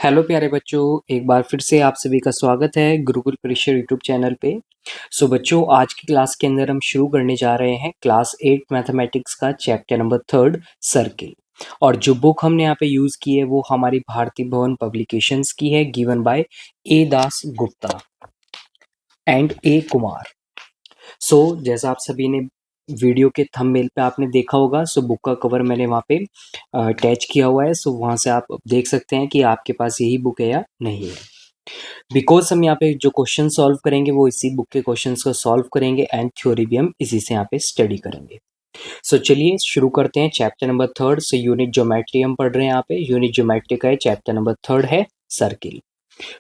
Hello प्यारे बच्चों, एक बार फिर से आप सभी का स्वागत है गुरुकुल परीक्षा यूट्यूब चैनल पे। बच्चों, आज की क्लास के अंदर हम शुरू करने जा रहे हैं क्लास 8 मैथमेटिक्स का चैप्टर नंबर 3 सर्किल। और जो बुक हमने यहाँ पे यूज़ की है वो हमारी भारती भवन पब्लिकेशंस की है, given by A Das Gupta and A Kumar. जैसा आप सभी ने वीडियो के थंबनेल पे आपने देखा होगा, बुक का कवर मैंने वहाँ पे अटैच किया हुआ है। वहाँ से आप देख सकते हैं कि आपके पास यही बुक है या नहीं है। बिकॉज हम यहाँ पे जो क्वेश्चन सॉल्व करेंगे वो इसी बुक के क्वेश्चंस को सॉल्व करेंगे एंड थ्योरी भी हम इसी से यहाँ पे स्टडी करेंगे। चलिए शुरू करते हैं चैप्टर नंबर 3। यूनिट ज्योमेट्री हम पढ़ रहे हैं यहाँ पे। यूनिट ज्योमेट्री का है चैप्टर नंबर 3 है सर्किल।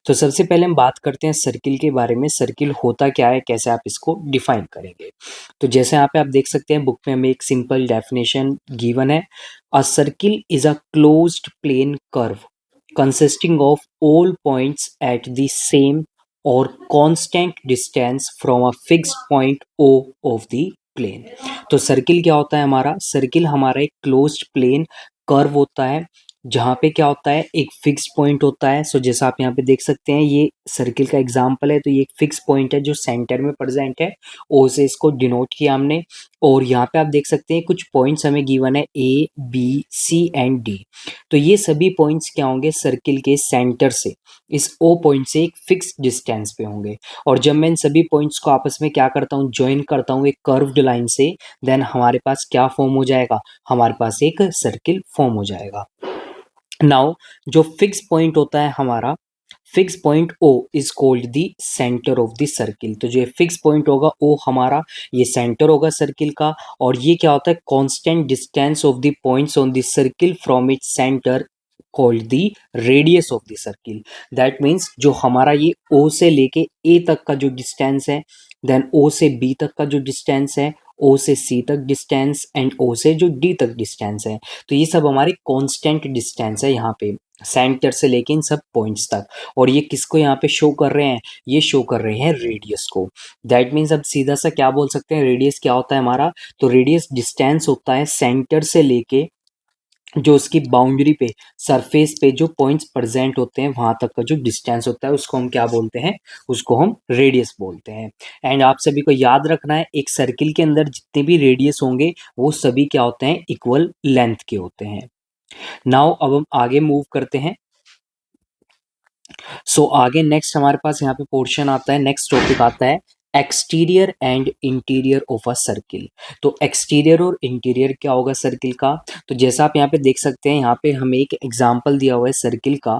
सबसे पहले हम बात करते हैं सर्किल के बारे में। सर्किल होता क्या है, कैसे आप इसको डिफाइन करेंगे। जैसे यहाँ पे आप देख सकते हैं बुक में हमें एक सिंपल डेफिनेशन गिवन है। A circle is a closed plane curve consisting of all points at the same or constant distance from a fixed point O of the plane। Circle क्या होता है हमारा? सर्किल हमारा एक क्लोज्ड प्लेन कर्व होता है जहाँ पे क्या होता है, एक फिक्स पॉइंट होता है। जैसा आप यहाँ पे देख सकते हैं ये सर्किल का एग्जांपल है। ये एक फिक्स पॉइंट है जो सेंटर में प्रेजेंट है, ओ से इसको डिनोट किया हमने। और यहाँ पे आप देख सकते हैं कुछ पॉइंट्स हमें गिवन है A B C and D. ये सभी पॉइंट्स क्या होंगे, सर्किल के सेंटर से इस ओ पॉइंट से एक फिक्स डिस्टेंस पे होंगे। और जब मैं इन सभी पॉइंट्स को आपस में क्या करता हूँ, ज्वाइन करता हूँ एक कर्व्ड लाइन से, देन हमारे पास क्या फॉर्म हो जाएगा, हमारे पास एक सर्किल फॉर्म हो जाएगा। नाउ जो फिक्स पॉइंट होता है हमारा, fix point O is called the centre of the circle. जो फिक्स पॉइंट होगा O हमारा, ये सेंटर होगा सर्किल का। और ये क्या होता है, constant distance of the points on the circle from its centre called the radius of the circle. That means जो हमारा ये O से लेके A तक का जो डिस्टेंस है, देन O से B तक का जो डिस्टेंस है, O से C तक डिस्टेंस एंड O से जो D तक डिस्टेंस है, ये सब हमारे कांस्टेंट डिस्टेंस है यहाँ पे सेंटर से लेके इन सब पॉइंट्स तक। और ये किसको यहाँ पे शो कर रहे हैं, ये शो कर रहे हैं रेडियस को। दैट मीन्स अब सीधा सा क्या बोल सकते हैं, रेडियस क्या होता है हमारा? रेडियस डिस्टेंस होता है सेंटर से लेके जो उसकी बाउंड्री पे, सरफेस पे जो पॉइंट्स प्रेजेंट होते हैं वहां तक का जो डिस्टेंस होता है उसको हम क्या बोलते हैं, उसको हम रेडियस बोलते हैं। एंड आप सभी को याद रखना है, एक सर्किल के अंदर जितने भी रेडियस होंगे वो सभी क्या होते हैं, इक्वल लेंथ के होते हैं। नाउ अब हम आगे मूव करते हैं। आगे नेक्स्ट हमारे पास यहाँ पे पोर्शन आता है, नेक्स्ट टॉपिक आता है exterior and interior of a circle. Exterior और इंटीरियर क्या होगा सर्किल का? जैसा आप यहाँ पे देख सकते हैं, यहाँ पे हमें एक एग्जांपल दिया हुआ है सर्किल का।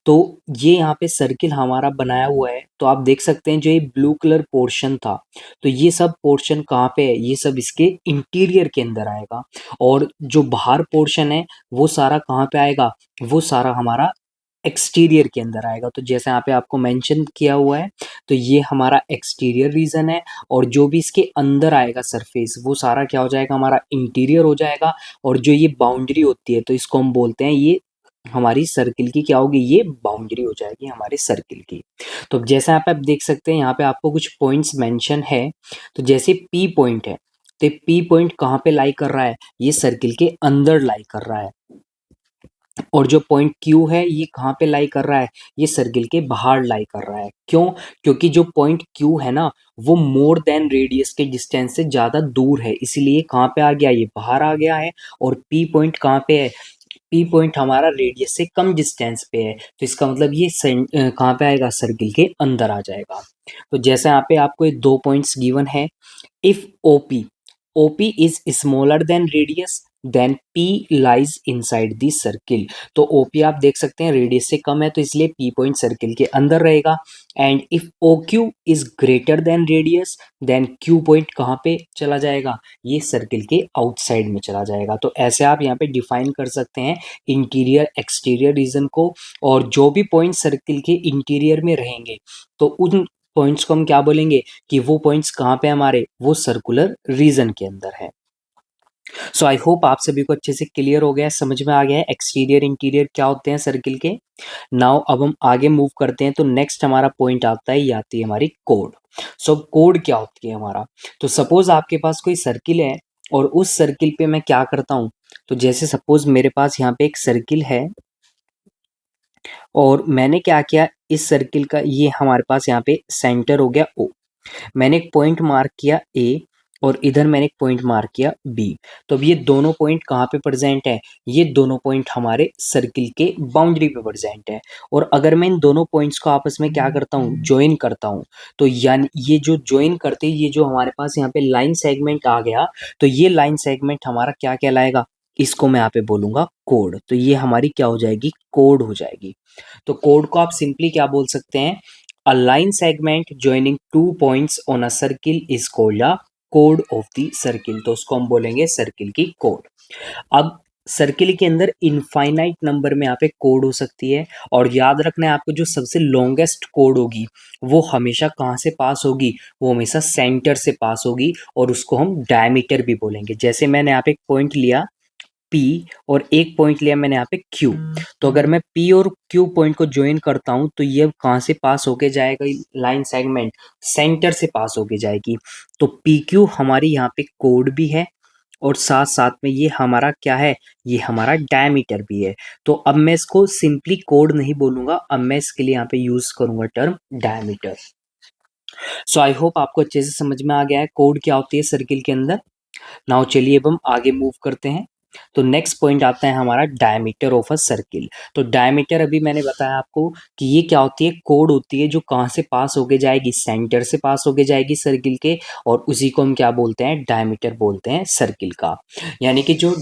ये यहाँ पे सर्किल हमारा बनाया हुआ है। आप देख सकते हैं जो ये ब्लू कलर पोर्शन था, ये सब पोर्शन कहाँ पे है, ये सब इसके इंटीरियर के अंदर आएगा। और जो बाहर पोर्शन है वो सारा कहाँ पे आएगा, वो सारा हमारा एक्सटीरियर के अंदर आएगा। जैसे यहाँ पे आपको मेंशन किया हुआ है, ये हमारा एक्सटीरियर रीजन है। और जो भी इसके अंदर आएगा सरफेस, वो सारा क्या हो जाएगा, हमारा इंटीरियर हो जाएगा। और जो ये बाउंड्री होती है, इसको हम बोलते हैं, ये हमारी सर्किल की क्या होगी, ये बाउंड्री हो जाएगी हमारे सर्किल की। जैसे यहाँ पे आप देख सकते हैं, यहाँ पे आपको कुछ पॉइंट्स मेंशन है। जैसे पी पॉइंट है, पी पॉइंट कहाँ पे लाई कर रहा है, ये सर्किल के अंदर लाई कर रहा है। और जो पॉइंट Q है ये कहाँ पे लाई कर रहा है, ये सर्किल के बाहर लाई कर रहा है। क्यों? क्योंकि जो पॉइंट Q है ना, वो मोर देन रेडियस के डिस्टेंस से ज़्यादा दूर है, इसलिए कहाँ पे आ गया, ये बाहर आ गया है। और P पॉइंट कहाँ पे है, P पॉइंट हमारा रेडियस से कम डिस्टेंस पे है, इसका मतलब ये कहाँ पे आएगा, सर्किल के अंदर आ जाएगा। जैसे यहाँ पे आपको ये दो पॉइंट्स गिवन है। If OP is smaller than radius then P lies inside the circle। OP आप देख सकते हैं रेडियस से कम है, इसलिए P पॉइंट सर्किल के अंदर रहेगा। And if OQ is greater than radius then Q point कहाँ पे चला जाएगा, ये सर्किल के आउटसाइड में चला जाएगा। ऐसे आप यहाँ पे डिफाइन कर सकते हैं इंटीरियर एक्सटीरियर रीजन को। और जो भी पॉइंट सर्किल के इंटीरियर में रहेंगे, उन पॉइंट्स को हम क्या बोलेंगे, कि वो पॉइंट्स कहाँ पे हमारे, वो सर्कुलर रीजन के अंदर है। आई होप आप सभी को अच्छे से क्लियर हो गया है, समझ में आ गया है एक्सटीरियर इंटीरियर क्या होते हैं सर्किल के। नाउ अब हम आगे मूव करते हैं। नेक्स्ट हमारा पॉइंट आता है, ये आती है हमारी कोड। कोड क्या होती है हमारा? सपोज आपके पास कोई सर्किल है और उस सर्किल पे मैं क्या करता हूँ, जैसे सपोज मेरे पास यहाँ पे एक सर्किल है और मैंने क्या किया, इस सर्किल का ये हमारे पास यहाँ पे सेंटर हो गया O। मैंने एक पॉइंट मार्क किया ए और इधर मैंने एक पॉइंट मार्क किया बी। तो अब ये दोनों पॉइंट कहाँ पे प्रेजेंट है, ये दोनों पॉइंट हमारे सर्किल के बाउंड्री पे प्रेजेंट है। और अगर मैं इन दोनों पॉइंट्स को आपस में क्या करता हूँ, ज्वाइन करता हूँ, तो यानी ये जो ज्वाइन करते ये जो हमारे पास यहाँ पे लाइन सेगमेंट आ गया, तो ये लाइन सेगमेंट हमारा क्या कहलाएगा, इसको मैं यहाँ पे बोलूंगा कोड। तो ये हमारी क्या हो जाएगी, कोड हो जाएगी। तो कोड को आप सिंपली क्या बोल सकते हैं, a line segment joining two points on a circle is called a code of the circle। तो उसको हम बोलेंगे सर्किल की कोड। अब सर्किल के अंदर इनफाइनाइट नंबर में यहाँ पे कोड हो सकती है, और याद रखना है आपको, जो सबसे लॉन्गेस्ट कोड होगी वो हमेशा कहाँ से पास होगी, वो हमेशा सेंटर से पास होगी, और उसको हम डायमीटर भी बोलेंगे। जैसे मैंने यहाँ पे एक पॉइंट लिया P और एक पॉइंट लिया मैंने यहाँ पे Q। तो अगर मैं P और Q पॉइंट को ज्वाइन करता हूँ तो ये कहाँ से पास होके जाएगा, लाइन सेगमेंट सेंटर से पास होके जाएगी। तो PQ हमारी यहाँ पे कोड भी है, और साथ साथ में ये हमारा क्या है, ये हमारा डायमीटर भी है। तो अब मैं इसको सिंपली कोड नहीं बोलूंगा, अब मैं इसके लिए यहाँ पे यूज करूंगा term diameter. So I hope आपको अच्छे से समझ में आ गया है कोड क्या होती है सर्किल के अंदर। नाउ चलिए अब हम आगे मूव करते हैं। तो नेक्स्ट पॉइंट आता है हमारा डायमीटर ऑफ अ सर्किल। तो डायमीटर अभी मैंने बताया आपको कि ये क्या होती है, कोड होती है जो कहाँ से पास होके जाएगी, सेंटर से पास होके जाएगी सर्किल के, और उसी को हम क्या बोलते हैं, डायमीटर बोलते हैं सर्किल का। यानी कि जो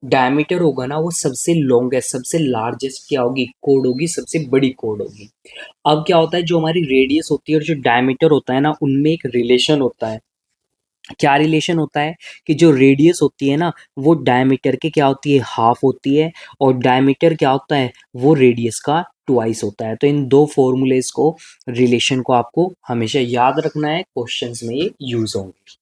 डायमीटर होगा ना वो सबसे लॉन्गेस्ट, सबसे लार्जेस्ट क्या होगी, कोड होगी, सबसे बड़ी कोड होगी। अब क्या होता है, जो हमारी रेडियस होती है और जो डायमीटर होता है ना, उनमें एक रिलेशन होता है। क्या रिलेशन होता है कि जो रेडियस होती है ना वो डायमीटर के क्या होती है, हाफ होती है, और डायमीटर क्या होता है, वो रेडियस का ट्वाइस होता है। तो इन दो फॉर्मूलेस को, रिलेशन को आपको हमेशा याद रखना है, क्वेश्चंस में ये यूज होंगे।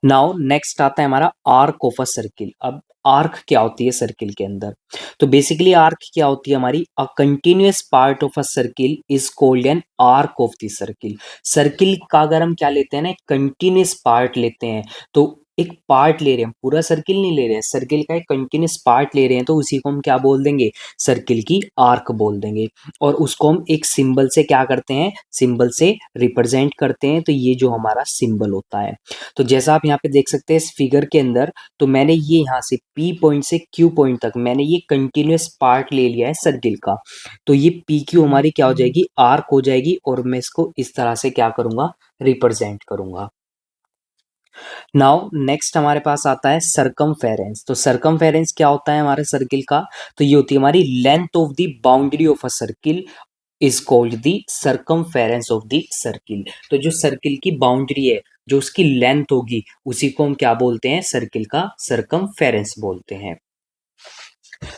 नाउ नेक्स्ट आता है हमारा आर्क ऑफ अ सर्किल। अब आर्क क्या होती है सर्किल के अंदर, तो बेसिकली आर्क क्या होती है हमारी, a continuous part of a circle is called an arc of the circle. Circle का अगर हम क्या लेते हैं ना, कंटिन्यूअस पार्ट लेते हैं, तो एक पार्ट ले रहे हैं, पूरा सर्किल नहीं ले रहे हैं, सर्किल का एक कंटिन्यूअस पार्ट ले रहे हैं, तो उसी को हम क्या बोल देंगे, सर्किल की आर्क बोल देंगे। और उसको हम एक सिंबल से क्या करते हैं, सिंबल से रिप्रेजेंट करते हैं। तो ये जो हमारा सिंबल होता है, तो जैसा आप यहाँ पे देख सकते हैं इस फिगर के अंदर, तो मैंने ये यहाँ से P पॉइंट से Q पॉइंट तक मैंने ये कंटिन्यूअस पार्ट ले लिया है सर्किल का। तो ये PQ हमारी क्या हो जाएगी, आर्क हो जाएगी, और मैं इसको इस तरह से क्या करूंगा, रिप्रेजेंट करूंगा। नाउ नेक्स्ट हमारे पास आता है सरकमफेरेंस। तो सरकमफेरेंस क्या होता है हमारे सर्किल का, तो ये होती है हमारी length of the boundary of a circle is called the circumference of the circle. तो जो सर्किल की बाउंड्री है, जो उसकी लेंथ होगी, उसी को हम क्या बोलते हैं, सर्किल का सरकमफेरेंस बोलते हैं।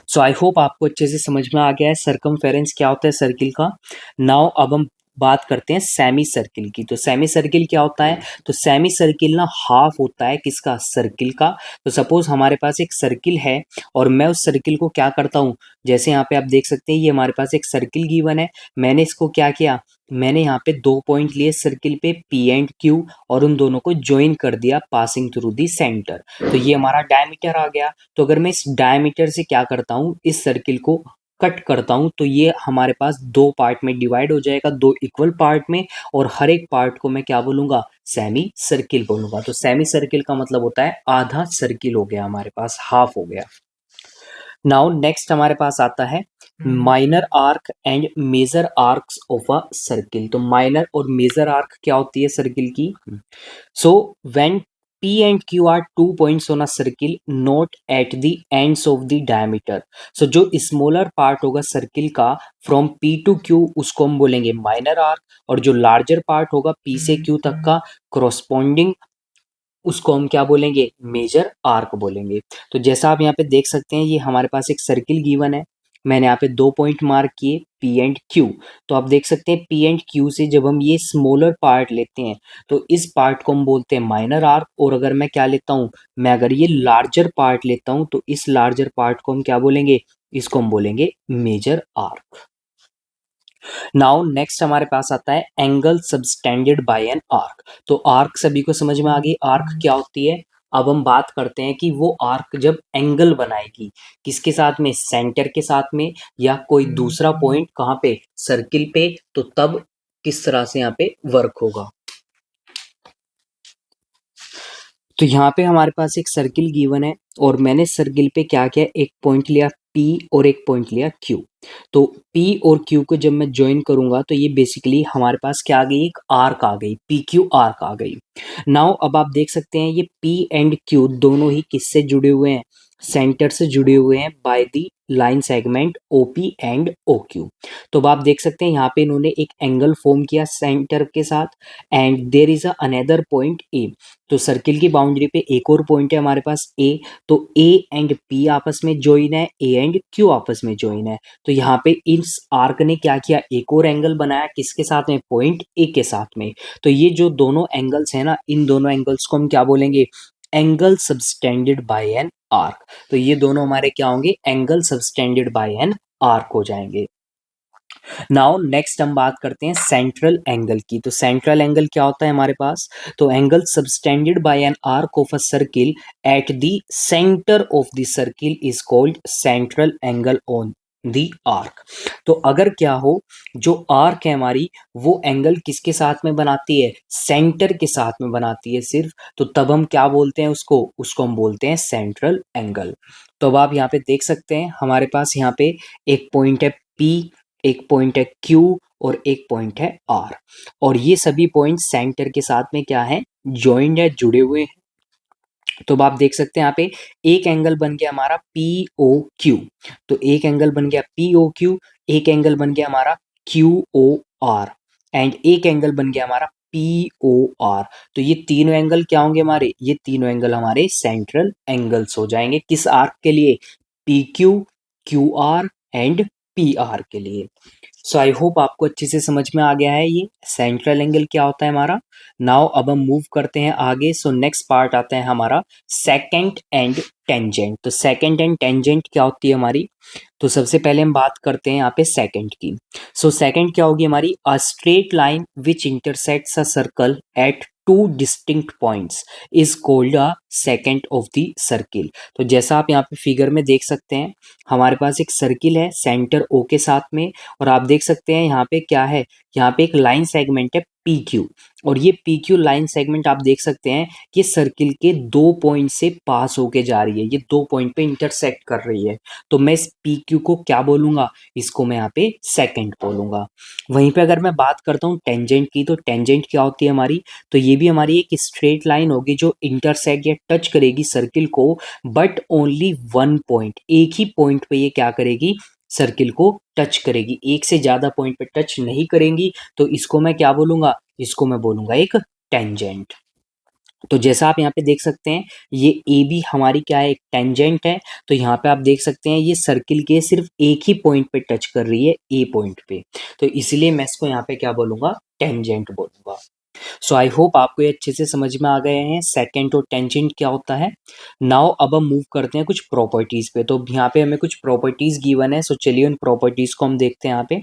सो आई होप आपको अच्छे से समझ में आ गया है सरकमफेरेंस क्या होता है सर्किल का। नाउ अब हम बात करते हैं सेमी सर्किल की। तो सेमी सर्किल क्या होता है, तो सेमी सर्किल ना हाफ होता है किसका, सर्किल का। तो सपोज हमारे पास एक सर्किल है, और मैं उस सर्किल को क्या करता हूँ, जैसे यहाँ पे आप देख सकते हैं ये हमारे पास एक सर्किल गिवन है, मैंने इसको क्या किया, मैंने यहाँ पे दो पॉइंट लिए सर्किल पे P एंड Q, और उन दोनों को ज्वाइन कर दिया पासिंग थ्रू दी सेंटर। तो ये हमारा डायमीटर आ गया। तो अगर मैं इस डायमीटर से क्या करता हूँ, इस सर्किल को कट करता हूँ, तो ये हमारे पास दो पार्ट में डिवाइड हो जाएगा, दो इक्वल पार्ट में, और हर एक पार्ट को मैं क्या बोलूंगा, सेमी सर्किल बोलूंगा। तो सेमी सर्किल का मतलब होता है आधा सर्किल हो गया हमारे पास, हाफ हो गया। नाउ नेक्स्ट हमारे पास आता है minor arc and major arcs of a circle. तो माइनर और मेजर आर्क क्या होती है सर्किल की, so when P and Q are 2 points on a circle not at the ends of the diameter। so जो स्मॉलर पार्ट होगा circle का from P to Q उसको हम बोलेंगे माइनर आर्क, और जो लार्जर पार्ट होगा P से Q तक का corresponding उसको हम क्या बोलेंगे, मेजर आर्क बोलेंगे। तो जैसा आप यहाँ पे देख सकते हैं ये हमारे पास एक सर्किल गिवन है, मैंने यहाँ पे दो पॉइंट मार्क किए P एंड Q। तो आप देख सकते हैं P एंड Q से जब हम ये स्मॉलर पार्ट लेते हैं तो इस पार्ट को हम बोलते हैं माइनर आर्क, और अगर मैं क्या लेता हूँ, मैं अगर ये लार्जर पार्ट लेता हूँ तो इस लार्जर पार्ट को हम क्या बोलेंगे, इसको हम बोलेंगे मेजर आर्क। नाउ नेक्स्ट हमारे पास आता है angle subtended bye an arc. तो आर्क सभी को समझ में आ गई, आर्क क्या होती है, अब हम बात करते हैं कि वो आर्क जब एंगल बनाएगी किसके साथ में, सेंटर के साथ में या कोई दूसरा पॉइंट कहाँ पे, सर्किल पे, तो तब किस तरह से यहाँ पे वर्क होगा। तो यहाँ पे हमारे पास एक सर्किल गिवन है और मैंने सर्किल पे क्या किया, एक पॉइंट लिया P और एक पॉइंट लिया Q। तो P और Q को जब मैं ज्वाइन करूंगा तो ये बेसिकली हमारे पास क्या आ गई, एक आर्क आ गई, PQ आर्क आ गई। नाउ अब आप देख सकते हैं ये P एंड Q दोनों ही किससे जुड़े हुए हैं, सेंटर से जुड़े हुए हैं by the line segment OP and OQ। तो अब आप देख सकते हैं यहाँ पे इन्होंने एक एंगल फॉर्म किया सेंटर के साथ, and there is another point A। तो सर्किल की बाउंड्री पे एक और पॉइंट है हमारे पास A। तो A एंड P आपस में ज्वाइन है, A एंड Q आपस में ज्वाइन है। तो यहाँ पे इस आर्क ने क्या किया, एक और एंगल बनाया किसके साथ में, पॉइंट A के साथ में। तो ये जो दोनों एंगल्स है ना, इन दोनों एंगल्स को हम क्या बोलेंगे, angle subtended bye an arc. तो ये दोनों हमारे क्या होंगे, angle subtended bye an arc हो जाएंगे। नाउ नेक्स्ट हम बात करते हैं सेंट्रल एंगल की। तो सेंट्रल एंगल क्या होता है हमारे पास, तो angle subtended bye an arc of a circle at the centre of the circle is called central angle on the arc. तो अगर क्या हो, जो आर्क है हमारी वो एंगल किसके साथ में बनाती है, सेंटर के साथ में बनाती है सिर्फ, तो तब हम क्या बोलते हैं उसको, उसको हम बोलते हैं सेंट्रल एंगल। तो अब आप यहाँ पे देख सकते हैं हमारे पास यहाँ पे एक पॉइंट है P, एक पॉइंट है Q और एक पॉइंट है R, और ये सभी पॉइंट सेंटर के साथ में क्या है, जॉइंट है, जुड़े हुए हैं। तो अब आप देख सकते हैं यहाँ पे एक एंगल बन गया हमारा POQ। तो एक एंगल बन गया POQ, एक एंगल बन गया हमारा QOR एंड एक एंगल बन गया हमारा POR। तो ये तीनों एंगल क्या होंगे हमारे, ये तीनों एंगल हमारे सेंट्रल एंगल्स हो जाएंगे किस आर्क के लिए, PQ, QR एंड PR के लिए। सो आई होप आपको अच्छे से समझ में आ गया है ये सेंट्रल एंगल क्या होता है हमारा। नाउ अब हम मूव करते हैं आगे। सो नेक्स्ट पार्ट आता है हमारा सेकेंड एंड टेंजेंट। तो सेकेंड एंड टेंजेंट क्या होती है हमारी, तो सबसे पहले हम बात करते हैं यहाँ पे सेकेंड की। सो सेकेंड क्या होगी हमारी, a straight line which intersects a circle eight two distinct points is called a second of the circle. तो जैसा आप यहाँ पे फिगर में देख सकते हैं हमारे पास एक सर्किल है सेंटर O के साथ में, और आप देख सकते हैं यहाँ पे क्या है, यहाँ पे एक लाइन सेगमेंट है PQ, और ये PQ लाइन सेगमेंट आप देख सकते हैं कि सर्किल के दो पॉइंट से पास होके जा रही है, ये दो पॉइंट पे इंटरसेक्ट कर रही है। तो मैं इस PQ को क्या बोलूंगा, इसको मैं यहाँ पे सेकंड बोलूंगा। वहीं पे अगर मैं बात करता हूँ टेंजेंट की, तो टेंजेंट क्या होती है हमारी, तो ये भी हमारी एक स्ट्रेट लाइन होगी जो इंटरसेक्ट या टच करेगी सर्किल को, बट ओनली वन पॉइंट, एक ही पॉइंट पे ये क्या करेगी, सर्किल को टच करेगी, एक से ज्यादा पॉइंट पे टच नहीं करेंगी। तो इसको मैं क्या बोलूंगा, इसको मैं बोलूंगा एक टेंजेंट। तो जैसा आप यहाँ पे देख सकते हैं ये ए बी हमारी क्या है, एक टेंजेंट है। तो यहाँ पे आप देख सकते हैं ये सर्किल के सिर्फ एक ही पॉइंट पे टच कर रही है, ए पॉइंट पे, तो इसलिए मैं इसको यहाँ पे क्या बोलूंगा, टेंजेंट बोलूंगा। सो आई होप आपको ये अच्छे से समझ में आ गए हैं सेकेंड और टेंजेंट क्या होता है। नाउ अब हम मूव करते हैं कुछ प्रॉपर्टीज पे। तो यहाँ पे हमें कुछ प्रॉपर्टीज गिवन है, सो चलिए उन प्रॉपर्टीज को हम देखते हैं यहाँ पे।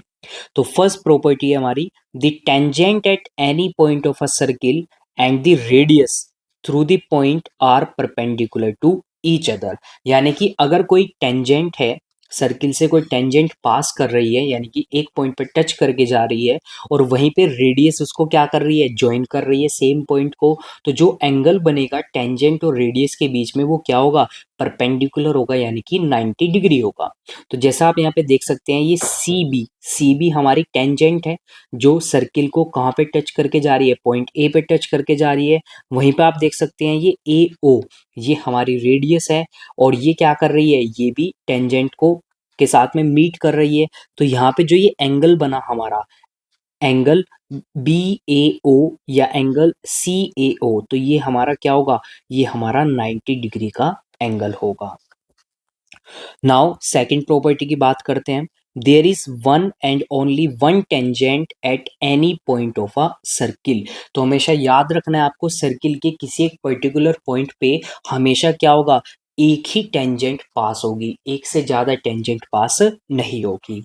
तो फर्स्ट प्रॉपर्टी है हमारी, the tangent at any point of a circle and the radius through the point are perpendicular to each other. यानी कि अगर कोई टेंजेंट है, सर्किल से कोई टेंजेंट पास कर रही है, यानी कि एक पॉइंट पर टच करके जा रही है, और वहीं पे रेडियस उसको क्या कर रही है, ज्वाइन कर रही है सेम पॉइंट को, तो जो एंगल बनेगा टेंजेंट और रेडियस के बीच में वो क्या होगा, परपेंडिकुलर होगा, यानी कि 90 डिग्री होगा। तो जैसा आप यहाँ पे देख सकते हैं ये सी बी हमारी टेंजेंट है जो सर्किल को कहाँ पे टच करके जा रही है, पॉइंट ए पे टच करके जा रही है। वहीं पे आप देख सकते हैं ये ए ओ, ये हमारी रेडियस है, और ये क्या कर रही है, ये भी टेंजेंट को के साथ में मीट कर रही है। तो यहाँ पे जो ये एंगल बना हमारा, एंगल बी ए ओ या एंगल सी ए ओ, तो ये हमारा क्या होगा, ये हमारा 90 डिग्री का एंगल होगा। नाउ सेकंड प्रॉपर्टी की बात करते हैं। There is one and only one tangent at any point of a circle. तो हमेशा याद रखना है आपको, सर्किल के किसी एक पर्टिकुलर पॉइंट पे हमेशा क्या होगा, एक ही टेंजेंट पास होगी, एक से ज्यादा टेंजेंट पास नहीं होगी।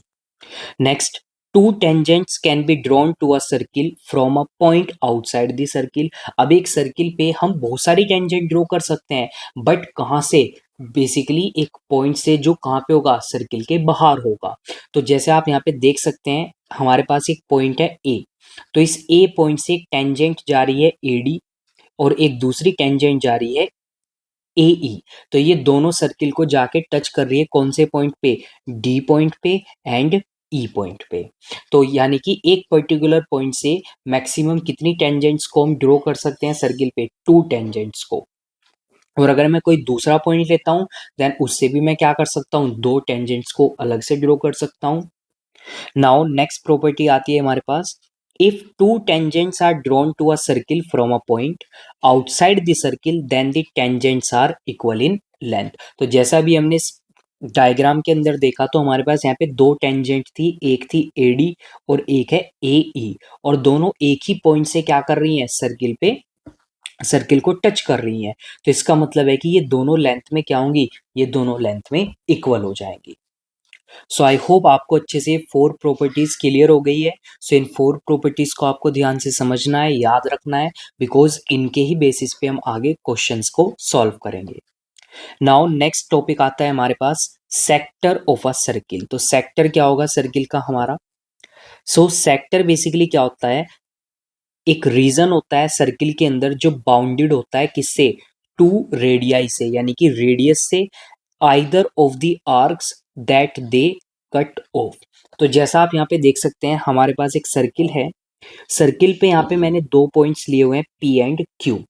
Next, two tangents can be drawn to a circle from a point outside the circle. अब एक सर्किल पे हम बहुत सारी टेंजेंट ड्रॉ कर सकते हैं, बट कहाँ से? बेसिकली एक पॉइंट से जो कहाँ पे होगा, सर्किल के बाहर होगा। तो जैसे आप यहाँ पे देख सकते हैं, हमारे पास एक पॉइंट है ए, तो इस ए पॉइंट से एक टेंजेंट जा रही है एडी, और एक दूसरी टेंजेंट जा रही है एई। तो ये दोनों सर्किल को जाके टच कर रही है कौन से पॉइंट पे? डी पॉइंट पे एंड ई पॉइंट पे। तो यानी कि एक पर्टिकुलर पॉइंट से मैक्सिमम कितनी टेंजेंट्स को हम ड्रॉ कर सकते हैं सर्किल पे? टू टेंजेंट्स को। और अगर मैं कोई दूसरा पॉइंट लेता हूं, देन उससे भी मैं क्या कर सकता हूं? दो टेंजेंट्स को अलग से ड्रॉ कर सकता हूं। नाउ नेक्स्ट प्रॉपर्टी आती है हमारे पास, if two tangents are drawn to a circle from a point outside the circle then the tangents are equal in length. तो जैसा भी हमने डायग्राम के अंदर देखा, तो हमारे पास यहाँ पे दो टेंजेंट थी, एक थी एडी और एक है एई, और दोनों एक ही पॉइंट से क्या कर रही हैं? सर्किल पे, सर्किल को टच कर रही हैं। तो इसका मतलब है कि ये दोनों लेंथ में क्या होंगी? ये दोनों लेंथ में इक्वल हो जाएंगी। सो आई होप आपको अच्छे से फोर प्रॉपर्टीज क्लियर हो गई है। सो इन फोर प्रॉपर्टीज को आपको ध्यान से समझना है, याद रखना है, बिकॉज इनके ही बेसिस पे हम आगे क्वेश्चंस को सॉल्व करेंगे। नाउ नेक्स्ट टॉपिक आता है हमारे पास, सेक्टर ऑफ अ सर्किल। तो सेक्टर क्या होगा सर्किल का हमारा? सो सेक्टर बेसिकली क्या होता है? एक रीजन होता है सर्किल के अंदर जो बाउंडेड होता है किससे? टू रेडियाई से, यानी कि रेडियस से, either of the arcs that they cut off. तो जैसा आप यहाँ पे देख सकते हैं, हमारे पास एक सर्किल है। सर्किल पे यहाँ पे मैंने दो पॉइंट्स लिए हुए हैं, पी एंड क्यू,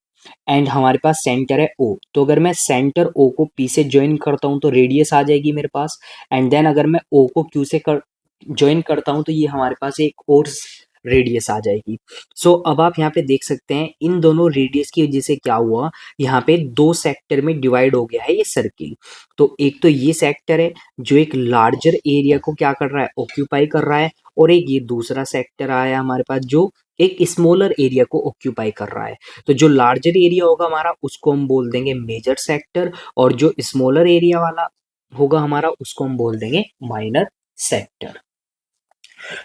एंड हमारे पास सेंटर है ओ। तो अगर मैं सेंटर ओ को पी से ज्वाइन करता हूँ तो रेडियस आ जाएगी मेरे पास, एंड देन अगर मैं ओ को क्यू से ज्वाइन करता हूँ तो ये हमारे पास एक और रेडियस आ जाएगी। सो अब आप यहाँ पे देख सकते हैं, इन दोनों रेडियस की वजह से क्या हुआ, यहाँ पे दो सेक्टर में डिवाइड हो गया है ये सर्किल। तो एक तो ये सेक्टर है जो एक लार्जर एरिया को क्या कर रहा है? ऑक्यूपाई कर रहा है, और एक ये दूसरा सेक्टर आया हमारे पास जो एक स्मॉलर एरिया को ऑक्यूपाई कर रहा है। तो जो लार्जर एरिया होगा हमारा, उसको हम बोल देंगे मेजर सेक्टर, और जो स्मॉलर एरिया वाला होगा हमारा, उसको हम बोल देंगे माइनर सेक्टर।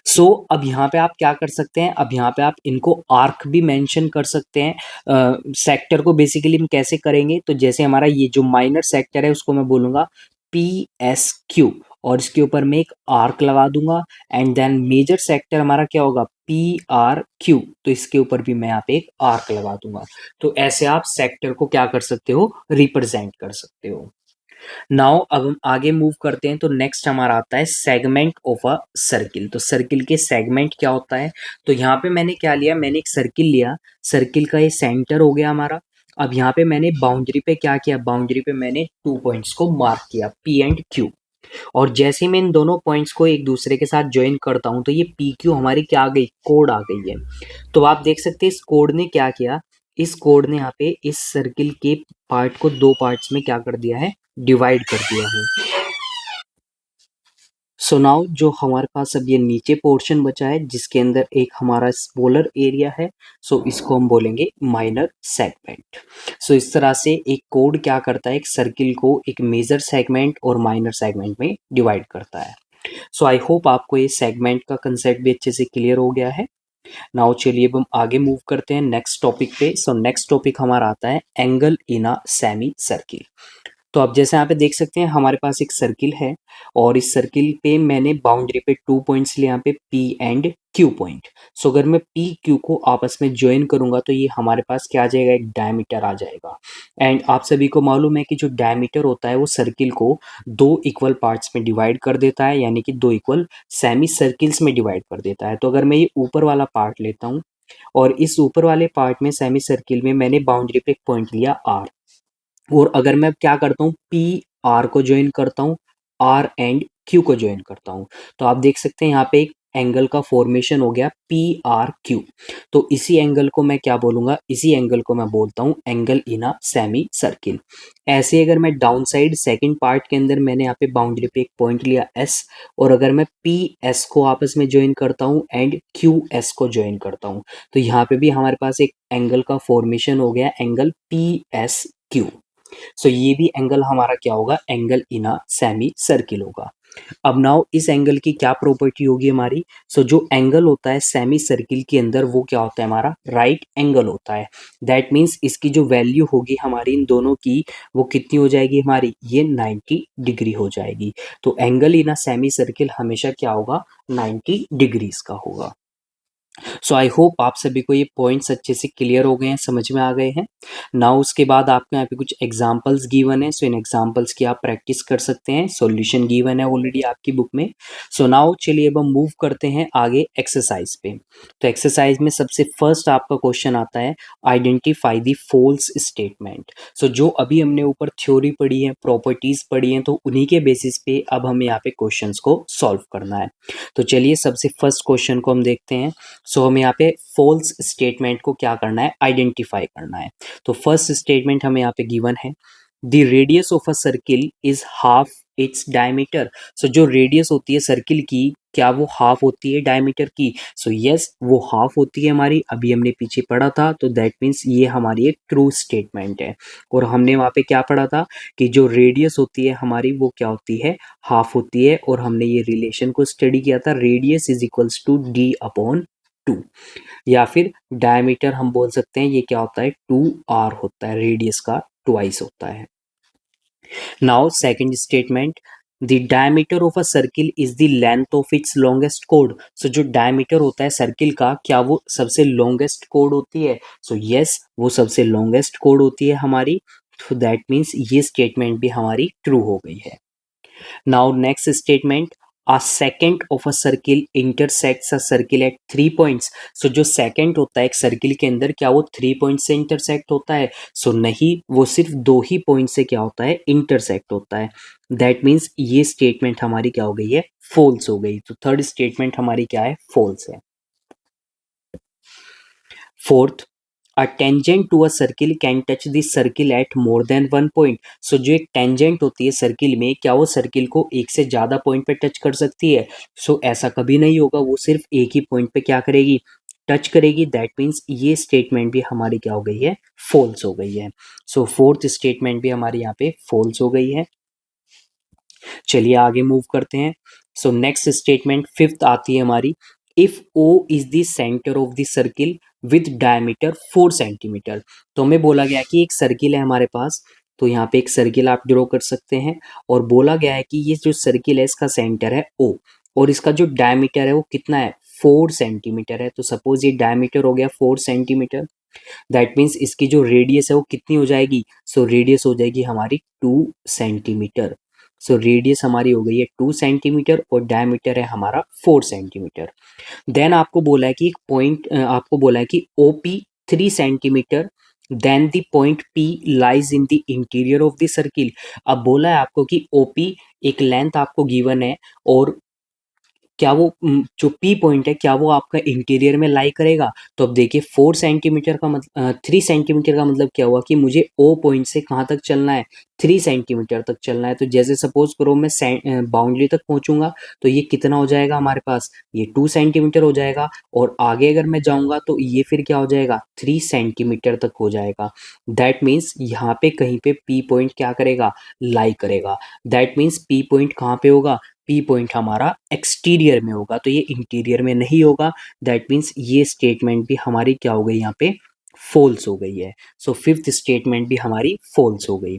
सो अब यहाँ पे आप क्या कर सकते हैं? अब यहाँ पे आप इनको आर्क भी मेंशन कर सकते हैं। सेक्टर को बेसिकली हम कैसे करेंगे? तो जैसे हमारा ये जो माइनर सेक्टर है उसको मैं बोलूंगा पी एस क्यू, और इसके ऊपर मैं एक आर्क लगा दूंगा, एंड देन मेजर सेक्टर हमारा क्या होगा? पी आर क्यू, तो इसके ऊपर भी मैं यहाँ पे एक आर्क लगा दूंगा। तो ऐसे आप सेक्टर को क्या कर सकते हो? रिप्रेजेंट कर सकते हो। नाउ अब हम आगे मूव करते हैं, तो नेक्स्ट हमारा आता है सेगमेंट ऑफ अ सर्किल। तो सर्किल के सेगमेंट क्या होता है? तो यहाँ पे मैंने क्या लिया? मैंने एक सर्किल लिया, सर्किल का ये सेंटर हो गया हमारा। अब यहाँ पे मैंने बाउंड्री पे क्या किया? बाउंड्री पे मैंने टू पॉइंट्स को मार्क किया, पी एंड क्यू, और जैसे ही मैं इन दोनों पॉइंट्स को एक दूसरे के साथ ज्वाइन करता हूँ तो ये पी क्यू हमारी क्या आ गई? कोड आ गई है। तो आप देख सकते हैं इस कोड ने क्या किया, इस कोड ने यहाँ पे इस सर्किल के पार्ट को दो पार्ट्स में क्या कर दिया है? डिवाइड कर दिया है। सो नाउ जो हमारे पास अब ये नीचे पोर्शन बचा है जिसके अंदर एक हमारा स्मॉलर एरिया है, सो इसको हम बोलेंगे माइनर सेगमेंट। सो इस तरह से एक कोड क्या करता है? एक सर्किल को एक मेजर सेगमेंट और माइनर सेगमेंट में डिवाइड करता है। सो आई होप आपको ये सेगमेंट का कंसेप्ट भी अच्छे से क्लियर हो गया है। नाउ चलिए अब हम आगे मूव करते हैं नेक्स्ट टॉपिक पे। सो नेक्स्ट टॉपिक हमारा आता है angle in a semi circle. तो आप जैसे यहाँ पे देख सकते हैं, हमारे पास एक सर्किल है, और इस सर्किल पे मैंने बाउंड्री पे टू पॉइंट्स लिए यहाँ पे पी एंड क्यू पॉइंट। सो अगर मैं पी क्यू को आपस में ज्वाइन करूंगा तो ये हमारे पास क्या आ जाएगा? एक डायमीटर आ जाएगा। एंड आप सभी को मालूम है कि जो डायमीटर होता है वो सर्किल को दो इक्वल पार्ट्स में डिवाइड कर देता है, यानी कि दो इक्वल सेमी सर्किल्स में डिवाइड कर देता है। तो अगर मैं ये ऊपर वाला पार्ट लेता हूँ, और इस ऊपर वाले पार्ट में सेमी सर्किल में मैंने बाउंड्री पे एक पॉइंट लिया आर, और अगर मैं क्या करता हूँ? पी आर को ज्वाइन करता हूँ, आर एंड क्यू को ज्वाइन करता हूँ, तो आप देख सकते हैं यहाँ पे एक एंगल का फॉर्मेशन हो गया पी आर क्यू। तो इसी एंगल को मैं क्या बोलूंगा? इसी एंगल को मैं बोलता हूँ angle in a semi circle. ऐसे अगर मैं डाउन साइड सेकेंड पार्ट के अंदर मैंने यहाँ पे बाउंड्री पे एक पॉइंट लिया एस, और अगर मैं पी एस को आपस में ज्वाइन करता हूँ एंड क्यू एस को ज्वाइन करता हूँ, तो यहाँ पे भी हमारे पास एक एंगल का फॉर्मेशन हो गया एंगल पी एस क्यू। सो ये भी एंगल हमारा क्या होगा? Angle in a semi circle होगा। अब नाउ इस एंगल की क्या प्रॉपर्टी होगी हमारी? सो जो एंगल होता है सेमी सर्किल के अंदर वो क्या होता है हमारा? राइट एंगल होता है। दैट मीन्स इसकी जो वैल्यू होगी हमारी इन दोनों की वो कितनी हो जाएगी हमारी? ये 90 डिग्री हो जाएगी। तो angle in a semi circle हमेशा क्या होगा? 90 डिग्रीज का होगा। सो आई होप आप सभी को ये पॉइंट्स अच्छे से क्लियर हो गए हैं, समझ में आ गए हैं। नाउ उसके बाद आपको यहाँ पे कुछ एग्जांपल्स गिवन है, सो इन एग्जांपल्स की आप प्रैक्टिस कर सकते हैं। सॉल्यूशन गिवन है ऑलरेडी आपकी बुक में। सो नाउ चलिए अब हम मूव करते हैं आगे एक्सरसाइज पे। तो एक्सरसाइज में सबसे फर्स्ट आपका क्वेश्चन आता है, आइडेंटिफाई द फॉल्स स्टेटमेंट। सो जो अभी हमने ऊपर थ्योरी पढ़ी है, प्रॉपर्टीज पढ़ी है, तो उन्हीं के बेसिस पे अब हमें यहाँ पे क्वेश्चंस को सॉल्व करना है। तो चलिए सबसे फर्स्ट क्वेश्चन को हम देखते हैं। सो हमें यहाँ पे फॉल्स स्टेटमेंट को क्या करना है? आइडेंटिफाई करना है। तो फर्स्ट स्टेटमेंट हमें यहाँ पे गिवन है, the radius of a circle is half its diameter. So जो रेडियस होती है सर्किल की, क्या वो हाफ होती है डायमीटर की? सो यस, वो हाफ होती है हमारी, अभी हमने पीछे पढ़ा था। तो दैट मीन्स ये हमारी एक ट्रू स्टेटमेंट है। और हमने वहाँ पे क्या पढ़ा था कि जो रेडियस होती है हमारी वो क्या होती है? हाफ होती है। और हमने ये रिलेशन को स्टडी किया था, radius is equals to d upon 2, या फिर डायमीटर हम बोल सकते हैं, ये क्या होता है? 2r होता है, रेडियस का ट्वाइस होता है। Now second statement, the diameter of a circle is the length of its longest कोड। सो जो डायमीटर होता है सर्किल का, क्या वो सबसे लॉन्गेस्ट कोड होती है? सो यस, वो सबसे लॉन्गेस्ट कोड होती है हमारी। तो दैट मीन्स ये स्टेटमेंट भी हमारी ट्रू हो गई है। Now next statement, a secant of a circle intersects a circle at 3 points. So जो secant होता है एक सर्किल के अंदर, क्या वो 3 पॉइंट से इंटरसेक्ट होता है? सो नहीं, वो सिर्फ 2 ही पॉइंट से क्या होता है? इंटरसेक्ट होता है। दैट मीन्स ये स्टेटमेंट हमारी क्या हो गई है? फॉल्स हो गई। तो थर्ड स्टेटमेंट हमारी क्या है? फॉल्स है। Fourth, a tangent to a circle can touch this circle at more than 1 point. So जो एक टेंजेंट होती है सर्किल में, क्या वो सर्किल को एक से ज़्यादा पॉइंट पे टच कर सकती है? सो ऐसा कभी नहीं होगा, वो सिर्फ एक ही पॉइंट पे क्या करेगी? टच करेगी। दैट मीन्स ये स्टेटमेंट भी हमारी क्या हो गई है? फॉल्स हो गई है। सो फोर्थ स्टेटमेंट भी हमारी यहाँ पे फॉल्स हो गई है। चलिए आगे मूव करते हैं। सो नेक्स्ट स्टेटमेंट फिफ्थ आती है हमारी, if O is the centre of the circle with diameter 4 centimetre. तो हमें बोला गया कि एक सर्किल है हमारे पास, तो यहाँ पे एक सर्किल आप ड्रॉ कर सकते हैं। और बोला गया है कि ये जो सर्किल है इसका सेंटर है ओ, और इसका जो डायमीटर है वो कितना है? 4 सेंटीमीटर है। तो सपोज ये डायमीटर हो गया 4 सेंटीमीटर। दैट मीन्स इसकी जो रेडियस है वो कितनी हो जाएगी? सो रेडियस हो जाएगी हमारी 2 सेंटीमीटर। सो रेडियस हमारी हो गई है 2 सेंटीमीटर और डायमीटर है हमारा 4 सेंटीमीटर। देन आपको बोला है कि एक पॉइंट, आपको बोला है कि OP 3 centimetre, then the point P lies in the interior of the circle. अब बोला है आपको कि OP एक लेंथ आपको गिवन है, और क्या वो जो पी पॉइंट है क्या वो आपका इंटीरियर में लाई करेगा? तो अब देखिए 4 सेंटीमीटर का मतलब 3 सेंटीमीटर का मतलब क्या हुआ कि मुझे ओ पॉइंट से कहाँ तक चलना है? 3 सेंटीमीटर तक चलना है। तो जैसे सपोज करो मैं बाउंड्री तक पहुंचूंगा, तो ये कितना हो जाएगा हमारे पास? ये 2 सेंटीमीटर हो जाएगा। और आगे अगर मैं जाऊंगा तो ये फिर क्या हो जाएगा? 3 सेंटीमीटर तक हो जाएगा। दैट मीन्स यहाँ पे कहीं पे पी पॉइंट क्या करेगा? लाई करेगा। दैट मीन्स पी पॉइंट कहाँ पे होगा? पी पॉइंट हमारा एक्सटीरियर में होगा, तो ये इंटीरियर में नहीं होगा। दैट मीन्स ये स्टेटमेंट भी हमारी क्या हो गई यहाँ पे? फॉल्स हो गई है। सो फिफ्थ स्टेटमेंट भी हमारी फॉल्स हो गई।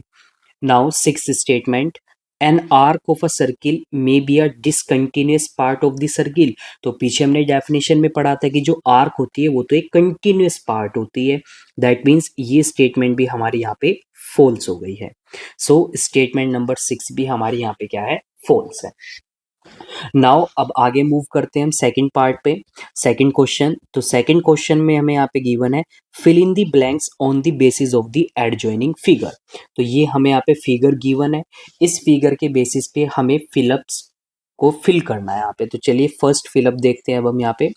Now sixth statement, an arc of a circle may be a discontinuous part of the circle. तो पीछे हमने डेफिनेशन में पढ़ा था कि जो आर्क होती है वो तो एक कंटिन्यूअस पार्ट होती है। दैट मीन्स ये स्टेटमेंट भी हमारी यहाँ पे फॉल्स हो गई है। सो स्टेटमेंट नंबर 6 भी हमारी यहाँ पे क्या है? फॉल्स है। नाउ अब आगे मूव करते हैं हम सेकंड पार्ट पे, सेकंड क्वेश्चन। तो सेकंड क्वेश्चन में हमें यहाँ पे गिवन है, fill in the blanks on the basis of the adjoining figure. तो ये हमें यहाँ पे फिगर गिवन है, इस फिगर के बेसिस पे हमें फिलअप्स को फिल करना है यहाँ पे। तो चलिए फर्स्ट फिलअप देखते हैं अब हम यहाँ पे।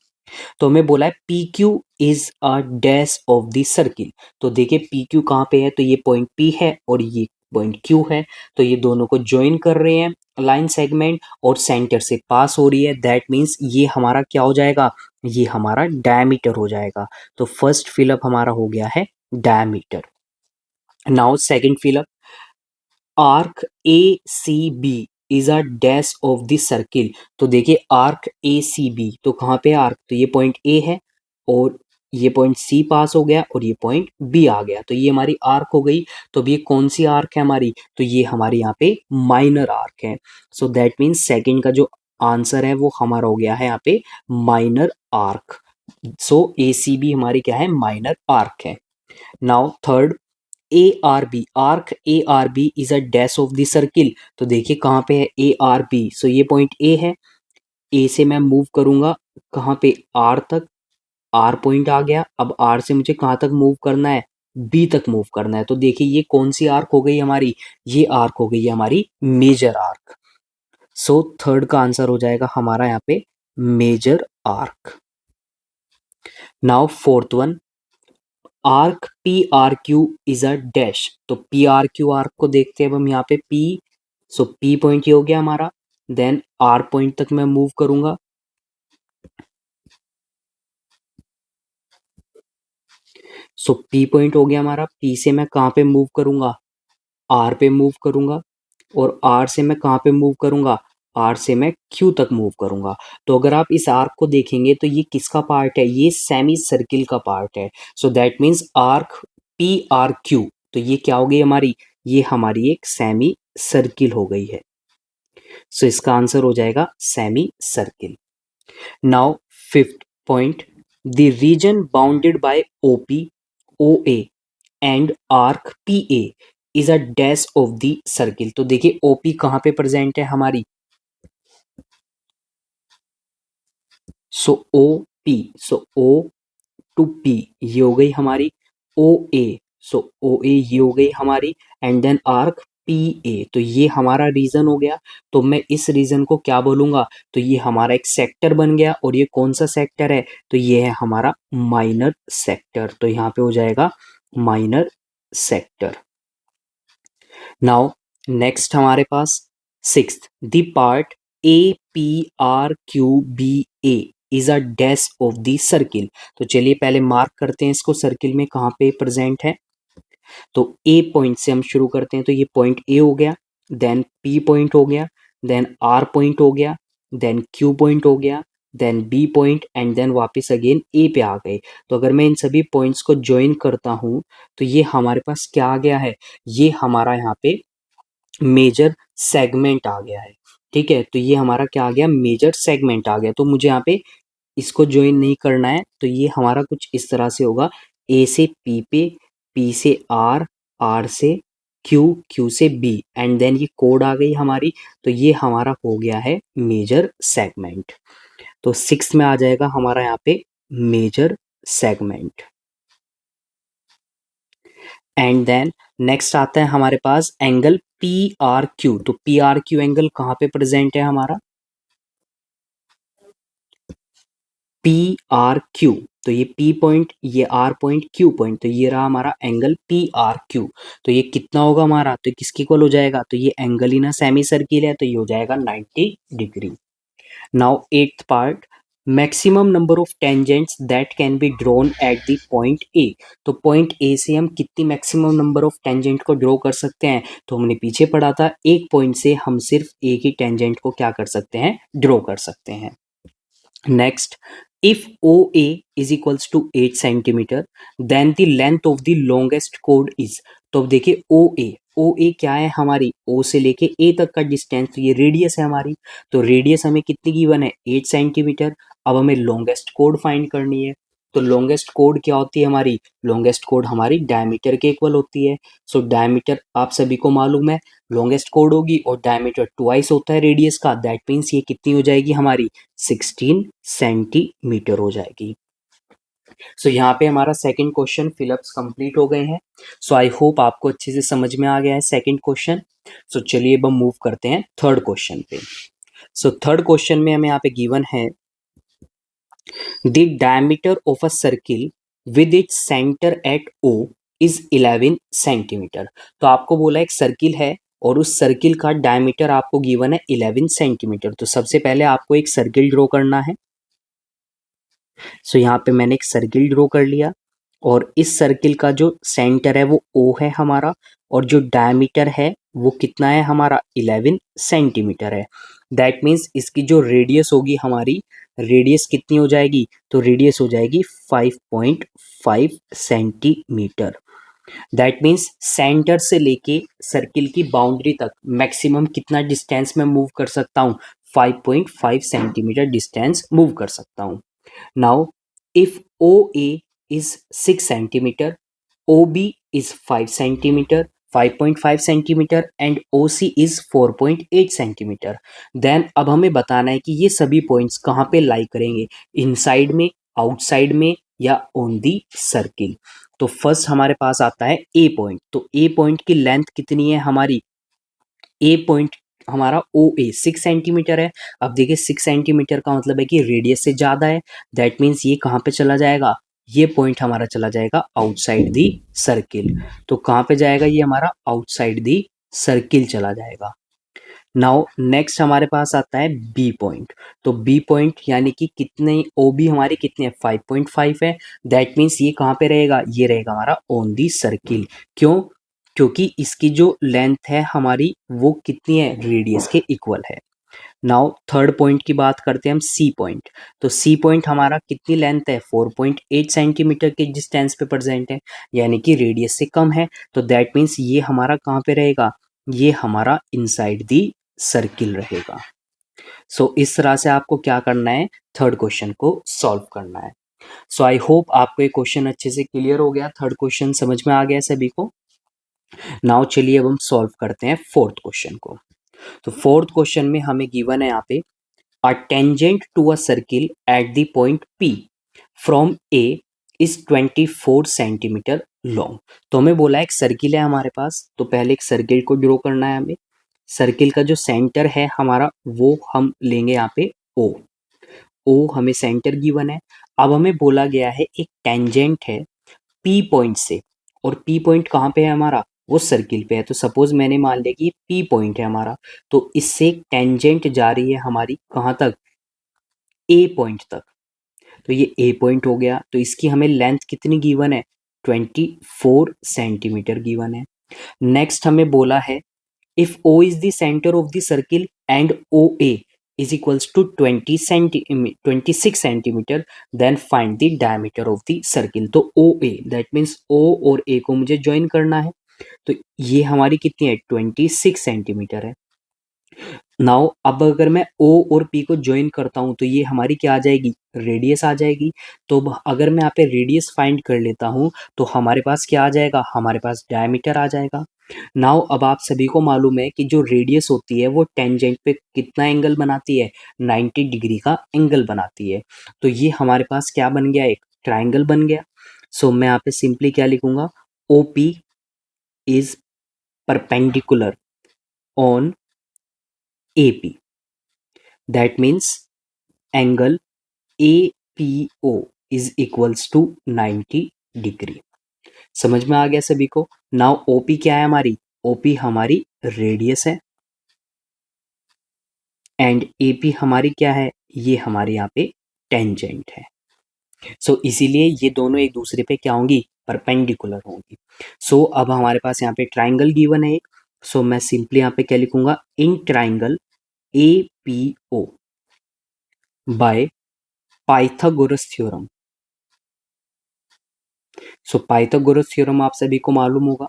तो हमें बोला है P Q is a dash of the circle. तो देखिए पी क्यू कहाँ पे है? तो ये पॉइंट पी है और ये पॉइंट क्यू है। तो ये दोनों को ज्वाइन कर रहे हैं लाइन सेगमेंट, और सेंटर से पास हो रही है। दैट मीन्स ये हमारा क्या हो जाएगा? ये हमारा डायमीटर हो जाएगा। तो फर्स्ट फिलअप हमारा हो गया है diameter. Now second fill up, arc A C B is a dash of the circle. तो देखिए आर्क ए सी बी, तो कहाँ पे आर्क, तो ये पॉइंट ए है और ये पॉइंट सी पास हो गया और ये पॉइंट बी आ गया, तो ये हमारी आर्क हो गई। तो अब ये कौन सी आर्क है हमारी, तो ये हमारे यहाँ पे माइनर आर्क है। सो दैट मीन्स सेकंड का जो आंसर है वो हमारा हो गया है यहाँ पे minor arc. So A C B हमारी क्या है, माइनर आर्क है। Now third, A R B, arc A R B is a dash of the circle. तो देखिए कहाँ पे है ए आर बी, सो ये पॉइंट ए है, ए से मैं मूव करूंगा कहाँ पे, आर तक, आर पॉइंट आ गया। अब आर से मुझे कहाँ तक मूव करना है, बी तक मूव करना है। तो देखिए ये कौन सी आर्क हो गई हमारी, ये आर्क हो गई है हमारी मेजर आर्क। सो थर्ड का आंसर हो जाएगा हमारा यहाँ पे major arc. Now fourth one, arc P R Q is a dash. तो पी आर क्यू आर्क को देखते हैं अब हम यहाँ पे पी, सो पी पॉइंट ये हो गया हमारा, देन आर पॉइंट तक मैं मूव करूंगा, सो पी पॉइंट हो गया हमारा, पी से मैं कहाँ पे मूव करूंगा, आर पे मूव करूंगा, और आर से मैं कहाँ पे मूव करूंगा, आर से मैं क्यू तक मूव करूंगा। तो अगर आप इस आर्क को देखेंगे तो ये किसका पार्ट है, ये सेमी सर्किल का पार्ट है। So that means arc P R Q, तो ये क्या हो गई हमारी, ये हमारी एक सेमी सर्किल हो गई है। सो इसका आंसर हो जाएगा semi circle. Now fifth point, the region bounded by OP O A and arc P A is a dash of the circle. तो देखिए ओपी कहाँ पे प्रेजेंट है हमारी, so O P, so O to P ये हो गई हमारी, ओ ए, सो ओ ए ये हो गई हमारी, and then arc P A, तो ये हमारा रीजन हो गया। तो मैं इस रीजन को क्या बोलूंगा, तो ये हमारा एक सेक्टर बन गया, और ये कौन सा सेक्टर है, तो ये है हमारा माइनर सेक्टर। तो यहाँ पे हो जाएगा माइनर सेक्टर। नाउ नेक्स्ट हमारे पास sixth, the part A P R Q B A is a dash of the circle. तो चलिए पहले मार्क करते हैं इसको, सर्किल में कहाँ पे प्रेजेंट है। तो ए पॉइंट से हम शुरू करते हैं, तो ये पॉइंट ए हो गया, देन पी पॉइंट हो गया, देन आर पॉइंट हो गया, देन क्यू पॉइंट हो गया, then B point, and then वापस अगेन ए पे आ गए। तो अगर मैं इन सभी पॉइंट्स को ज्वाइन करता हूं तो ये हमारे पास क्या आ गया है, ये हमारा यहाँ पे मेजर सेगमेंट आ गया है। ठीक है, तो ये हमारा क्या आ गया, मेजर सेगमेंट आ गया। तो मुझे यहाँ पे इसको ज्वाइन नहीं करना है, तो ये हमारा कुछ इस तरह से होगा, ए से पी पे, पी से आर, आर से क्यू, क्यू से बी, एंड देन ये कोड आ गई हमारी। तो ये हमारा हो गया है मेजर सेगमेंट। तो सिक्स में आ जाएगा हमारा यहाँ पे major segment. And then next आता है हमारे पास एंगल पी आर क्यू। तो पी आर क्यू एंगल कहाँ पे प्रेजेंट है हमारा, पी आर क्यू, तो ये पी पॉइंट, ये आर पॉइंट, क्यू पॉइंट, तो ये रहा हमारा एंगल पी आर क्यू। तो ये कितना होगा हमारा, तो किसकी इक्वल हो जाएगा, तो ये एंगल ही ना सेमी सर्किल है, तो ये हो जाएगा 90 degree. Now eighth part, maximum number of tangents that can be drawn at the point A. तो पॉइंट ए से हम कितनी मैक्सिमम नंबर ऑफ टेंजेंट को ड्रॉ कर सकते हैं, तो हमने पीछे पढ़ा था एक पॉइंट से हम सिर्फ एक ही टेंजेंट को क्या कर सकते हैं, ड्रॉ कर सकते हैं। Next, if OA is equals to 8 centimetre then the length of the longest chord is। तो अब देखिए OA क्या है हमारी, O से लेके A तक का डिस्टेंस, तो ये रेडियस है हमारी। तो रेडियस हमें कितनी गिवन है, 8 सेंटीमीटर। अब हमें लॉन्गेस्ट कोड फाइंड करनी है। तो लॉन्गेस्ट कोड क्या होती है हमारी, लॉन्गेस्ट कोड हमारी डायमीटर के इक्वल होती है। सो डायमीटर आप सभी को मालूम है, लॉन्गेस्ट कोड होगी और डायमीटर ट्वाइस होता है रेडियस का, दैट मीन्स ये कितनी हो जाएगी हमारी, 16 सेंटीमीटर हो जाएगी। सो यहाँ पे हमारा सेकंड क्वेश्चन फिलअप्स कंप्लीट हो गए हैं। सो आई होप आपको अच्छे से समझ में आ गया है सेकंड क्वेश्चन। सो चलिए अब हम मूव करते हैं थर्ड क्वेश्चन पे। सो थर्ड क्वेश्चन में हमें यहाँ पे गिवन है the diameter of a circle with its centre at O is 11 centimetre. तो आपको बोला एक सर्किल है और उस सर्किल का डायमीटर आपको गिवन है 11 सेंटीमीटर। तो सबसे पहले आपको एक सर्किल ड्रॉ करना है। सो यहाँ पे मैंने एक सर्किल ड्रॉ कर लिया और इस सर्किल का जो सेंटर है वो ओ है हमारा, और जो डायमीटर है वो कितना है हमारा 11 सेंटीमीटर है। दैट मीन्स इसकी जो रेडियस होगी हमारी, रेडियस कितनी हो जाएगी, तो रेडियस हो जाएगी 5.5 सेंटीमीटर। दैट मीन्स सेंटर से लेके सर्किल की बाउंड्री तक मैक्सिमम कितना डिस्टेंस में मूव कर सकता हूँ, 5.5 सेंटीमीटर डिस्टेंस मूव कर सकता हूँ। Now if O A is 6 centimetre, O B is 5 centimetre, 5.5 centimetre and O C is 4.8 centimetre, then अब हमें बताना है कि ये सभी पॉइंट्स कहाँ पे लाई करेंगे, इनसाइड में, आउटसाइड में या ऑन दी सर्किल। तो फर्स्ट हमारे पास आता है ए पॉइंट। तो ए पॉइंट की लेंथ कितनी है हमारी, ए पॉइंट हमारा ओ ए 6 सेंटीमीटर है। अब देखिए 6 सेंटीमीटर का मतलब है कि रेडियस से ज़्यादा है। दैट मीन्स ये कहाँ पे चला जाएगा, ये पॉइंट हमारा चला जाएगा आउटसाइड दी सर्किल। तो कहाँ पे जाएगा ये हमारा, आउटसाइड दी सर्किल चला जाएगा। नाउ नेक्स्ट हमारे पास आता है बी पॉइंट। तो बी पॉइंट यानी कि कितने, ओ बी हमारी कितनी है, 5.5 है। दैट मीन्स ये कहाँ पे रहेगा, ये रहेगा हमारा ऑन दी सर्किल। क्यों, क्योंकि इसकी जो लेंथ है हमारी वो कितनी है, रेडियस के इक्वल है। नाउ थर्ड पॉइंट की बात करते हैं हम, सी पॉइंट। तो सी पॉइंट हमारा कितनी लेंथ है, 4.8 सेंटीमीटर के डिस्टेंस पे प्रेजेंट है, यानी कि रेडियस से कम है। तो दैट मीन्स ये हमारा कहाँ पे रहेगा, ये हमारा इनसाइड दी सर्किल रहेगा। सो इस तरह से आपको क्या करना है, थर्ड क्वेश्चन को सॉल्व करना है। सो आई होप आपको ये क्वेश्चन अच्छे से क्लियर हो गया, थर्ड क्वेश्चन समझ में आ गया सभी को। नाउ चलिए अब हम सॉल्व करते हैं फोर्थ क्वेश्चन को। तो फोर्थ क्वेश्चन में हमें गिवन है यहाँ पे, a tangent to a circle at the point P from A is 24 centimetre long. तो हमें बोला एक सर्किल है हमारे पास, तो पहले एक सर्किल को ड्रॉ करना है हमें। सर्किल का जो सेंटर है हमारा वो हम लेंगे यहाँ पे ओ। ओ हमें सेंटर गिवन है। अब हमें बोला गया है एक टेंजेंट है पी पॉइंट से, और पी पॉइंट कहाँ पे है हमारा, वो सर्किल पे है। तो सपोज मैंने मान लिया कि ये पी पॉइंट है हमारा, तो इससे टेंजेंट जा रही है हमारी कहाँ तक, ए पॉइंट तक। तो ये ए पॉइंट हो गया। तो इसकी हमें लेंथ कितनी गिवन है, 24 सेंटीमीटर गिवन है। नेक्स्ट हमें बोला है, if O is the centre of the circle and O A is equals to 26 centimetre, then find the diameter of the circle. तो ओ ए, दैट मीन्स ओ और ए को मुझे ज्वाइन करना है। तो ये हमारी कितनी है, 26 सेंटीमीटर है। नाउ अब अगर मैं ओ और पी को ज्वाइन करता हूं तो ये हमारी क्या आ जाएगी, रेडियस आ जाएगी। तो अगर मैं यहाँ पे रेडियस फाइंड कर लेता हूं तो हमारे पास क्या आ जाएगा, हमारे पास डायमीटर आ जाएगा। नाउ अब आप सभी को मालूम है कि जो रेडियस होती है वो टेंजेंट पे कितना एंगल बनाती है, 90 डिग्री का एंगल बनाती है। तो ये हमारे पास क्या बन गया, एक ट्राइंगल बन गया। सो मैं यहाँ पे सिंपली क्या लिखूंगा, O P is perpendicular on A P, that means angle APO is equals to 90 degree. समझ में आ गया सभी को। नाउ OP क्या है हमारी, OP हमारी रेडियस है एंड AP हमारी क्या है, ये हमारे यहाँ पे टेंजेंट है। सो इसीलिए ये दोनों एक दूसरे पे क्या होंगी, परपेंडिकुलर होंगी। सो अब हमारे पास यहाँ पे ट्राइंगल गिवन है एक। सो मैं सिंपली यहाँ पे क्या लिखूंगा, in triangle APO by Pythagoras theorem. So Pythagoras theorem आप सभी को मालूम होगा।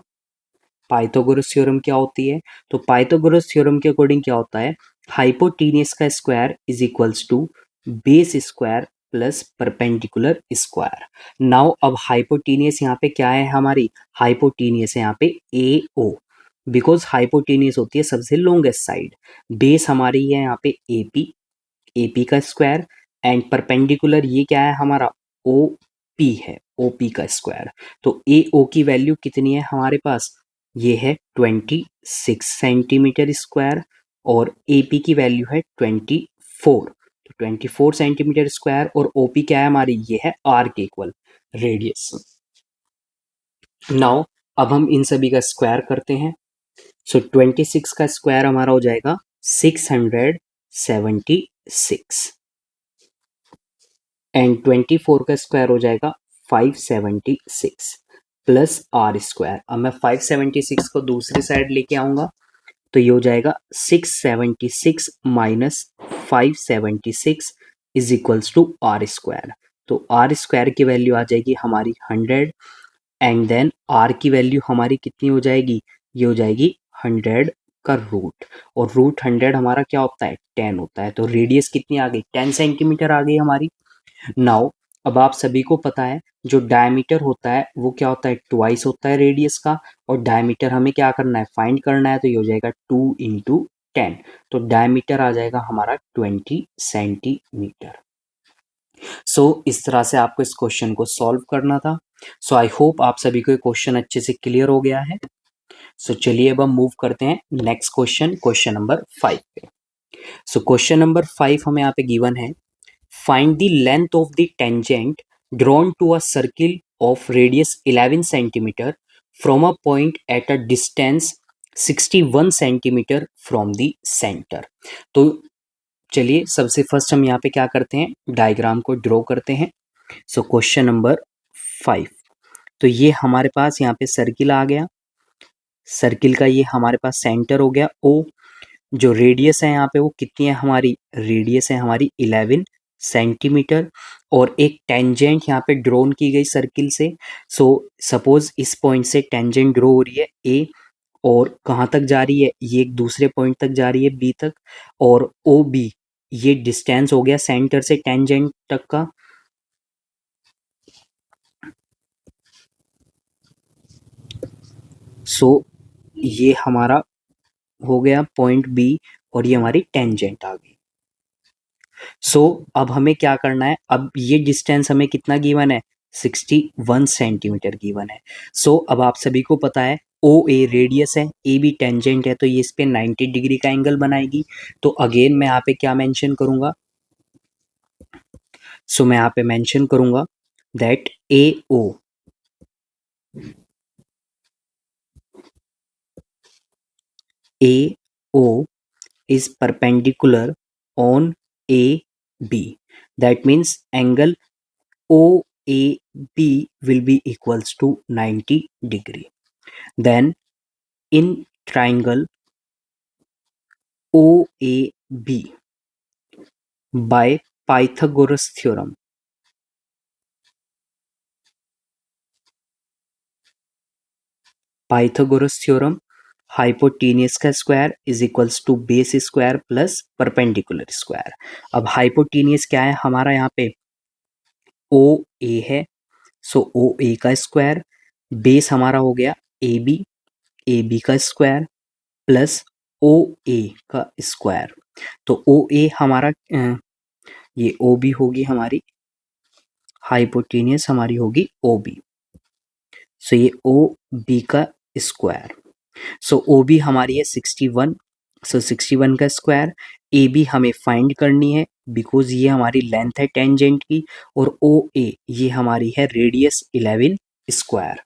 पाइथागोरस थ्योरम क्या होती है, तो पाइथागोरस थ्योरम के अकॉर्डिंग क्या होता है, हाइपोटेनियस का square is equals to base square plus perpendicular square. Now अब हाइपोटेनियस यहाँ पे क्या है हमारी, हाइपोटेनियस है यहाँ पे ए ओ, बिकॉज हाइपोटेनियस होती है सबसे लॉन्गेस्ट साइड। बेस हमारी है यहाँ पे एपी, एपी का स्क्वायर, एंड परपेंडिकुलर ये क्या है हमारा, ओ पी है, ओ पी का स्क्वायर। तो ए ओ की वैल्यू कितनी है हमारे पास, ये है 26 सेंटीमीटर स्क्वायर, और ए पी की वैल्यू है 24। तो 24 सेंटीमीटर स्क्वायर, और ओ पी क्या है हमारी, ये है आर के इक्वल, रेडियस। नाउ अब हम इन सभी का स्क्वायर करते हैं। सो 26 का स्क्वायर हमारा हो जाएगा 676, एंड 24 का स्क्वायर हो जाएगा 576 प्लस आर स्क्वायर। अब मैं 576 को दूसरी साइड लेके आऊंगा, तो ये हो जाएगा 676 minus 576 is equals to R square. तो आर स्क्वायर की वैल्यू आ जाएगी हमारी 100 एंड देन आर की वैल्यू हमारी कितनी हो जाएगी, ये हो जाएगी 100 का रूट, और रूट 100 हमारा क्या होता है 10 होता है। तो रेडियस कितनी आ गई 10 सेंटीमीटर आ गई हमारी। नाउ अब आप सभी को पता है जो डायमीटर होता है वो क्या होता है ट्वाइस होता है रेडियस का, और डायमीटर हमें क्या करना है फाइंड करना है, तो ये हो जाएगा 2 इंटू 10। तो डायमीटर आ जाएगा हमारा 20 सेंटीमीटर। सो इस तरह से आपको इस क्वेश्चन को सॉल्व करना था। सो आई होप आप सभी को ये क्वेश्चन अच्छे से क्लियर हो गया है। सो चलिए अब हम मूव करते हैं नेक्स्ट क्वेश्चन, क्वेश्चन नंबर 5 पे। सो क्वेश्चन नंबर 5 हमें यहाँ पे गिवन है, find the length of the tangent drawn to a circle of radius 11 centimetre from a point at a distance 61 centimetre from the centre. तो चलिए सबसे first हम यहाँ पे क्या करते हैं डायग्राम को ड्रॉ करते हैं। सो क्वेश्चन नंबर 5, तो ये हमारे पास यहाँ पे सर्किल आ गया, सर्किल का ये हमारे पास सेंटर हो गया ओ, जो रेडियस है यहाँ पे वो कितनी है हमारी, रेडियस है हमारी 11 सेंटीमीटर, और एक टेंजेंट यहाँ पे ड्रॉन की गई सर्किल से। सो सपोज इस पॉइंट से टेंजेंट ड्रॉ हो रही है ए, और कहाँ तक जा रही है ये एक दूसरे पॉइंट तक जा रही है बी तक, और ओ बी ये डिस्टेंस हो गया सेंटर से टेंजेंट तक का। सो ये हमारा हो गया पॉइंट बी, और ये हमारी टेंजेंट आ गई। सो अब हमें क्या करना है, अब ये डिस्टेंस हमें कितना गिवन है 61 सेंटीमीटर गिवन है। सो अब आप सभी को पता है ओ ए रेडियस है, ए बी टेंजेंट है, तो ये इस पे 90 डिग्री का एंगल बनाएगी। तो अगेन मैं यहाँ पे क्या मेंशन करूंगा, सो मैं यहाँ पे मेंशन करूंगा that A O is perpendicular on AB. That means angle OAB will be equals to 90 degree. Then in triangle OAB by Pythagoras theorem, hypotenuse का square is equals to base square plus perpendicular square. अब hypotenuse क्या है हमारा यहाँ पे ओ ए है, सो ओ ए का square, base हमारा हो गया ए बी का स्क्वायर प्लस ओ ए का स्क्वायर। तो ओ ए हमारा ये ओ बी होगी हमारी, हाइपोटेनियस हमारी होगी ओ बी, सो ये ओ बी का स्क्वायर। सो ओ बी हमारी है 61, सो 61 का स्क्वायर। ए बी हमें फाइंड करनी है बिकॉज ये हमारी लेंथ है टेंजेंट की, और ओ ए ये हमारी है radius 11 square.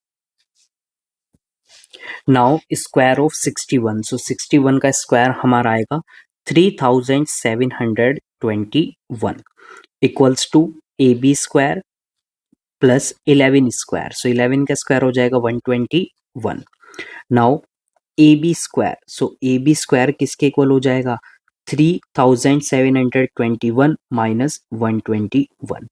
Now square of 61, so 61 का स्क्वायर हमारा आएगा 3721 equals to A B square plus 11 square, so 11 का स्क्वायर हो जाएगा 121। Now A B square, so A B square किसके इक्वल हो जाएगा 3721 माइनस 121,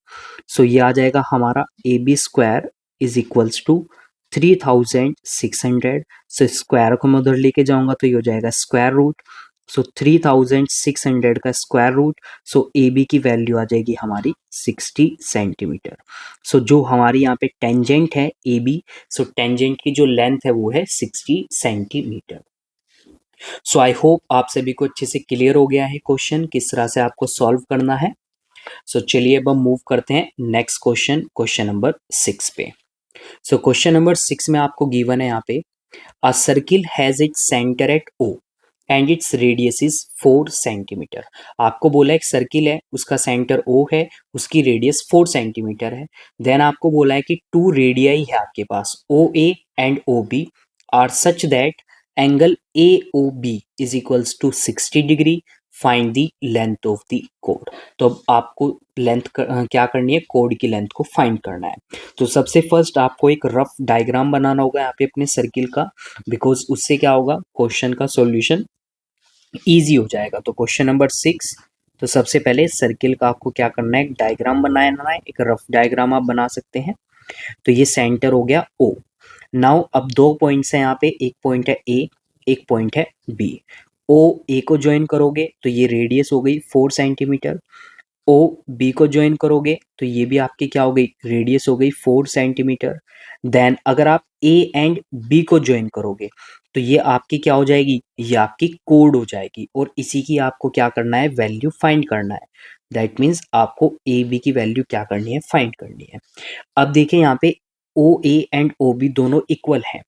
सो ये आ जाएगा हमारा A B square is equals to 3600। So square को मैं उधर लेके जाऊंगा तो ये हो जाएगा स्क्वायर रूट, सो 3600 का square root, so A B की वैल्यू आ जाएगी हमारी 60 सेंटीमीटर। सो जो हमारी यहाँ पे टेंजेंट है ए बी, सो टेंजेंट की जो लेंथ है वो है 60 सेंटीमीटर। सो आई होप आप सभी को अच्छे से क्लियर हो गया है क्वेश्चन किस तरह से आपको सॉल्व करना है। सो चलिए अब हम मूव करते हैं नेक्स्ट क्वेश्चन, क्वेश्चन नंबर 6 पे। सो क्वेश्चन नंबर 6 में आपको गिवन है यहाँ पे, a circle has its centre at O and its radius is 4 centimetre. आपको बोला एक सर्किल है उसका सेंटर ओ है, उसकी रेडियस 4 सेंटीमीटर है। देन आपको बोला है कि टू रेडियाई है आपके पास O A and O B are such that angle A O B is equals to 60 degree, find the length of the कोड। तो अब आपको लेंथ क्या करनी है, कोड की लेंथ को फाइंड करना है। तो सबसे फर्स्ट आपको एक रफ डायग्राम बनाना होगा यहाँ पे अपने सर्किल का, बिकॉज उससे क्या होगा क्वेश्चन का सॉल्यूशन ईजी हो जाएगा। तो क्वेश्चन नंबर 6, तो सबसे पहले सर्किल का आपको क्या करना है, एक डायग्राम बनाना है, एक रफ डायग्राम आप बना सकते हैं। तो ये सेंटर हो गया ओ। नाउ अब दो पॉइंट्स हैं यहाँ पे, एक पॉइंट है ए, एक पॉइंट है बी। ओ ए को ज्वाइन करोगे तो ये रेडियस हो गई 4 सेंटीमीटर। ओ बी को ज्वाइन करोगे तो ये भी आपकी क्या हो गई, रेडियस हो गई 4 सेंटीमीटर। देन अगर आप ए एंड बी को ज्वाइन करोगे तो ये आपकी क्या हो जाएगी, ये आपकी कोड हो जाएगी, और इसी की आपको क्या करना है, वैल्यू फाइंड करना है। दैट मीन्स आपको ए बी की वैल्यू क्या करनी है, फाइंड करनी है। अब देखिए यहाँ पे ओ ए एंड ओ बी दोनों इक्वल हैं,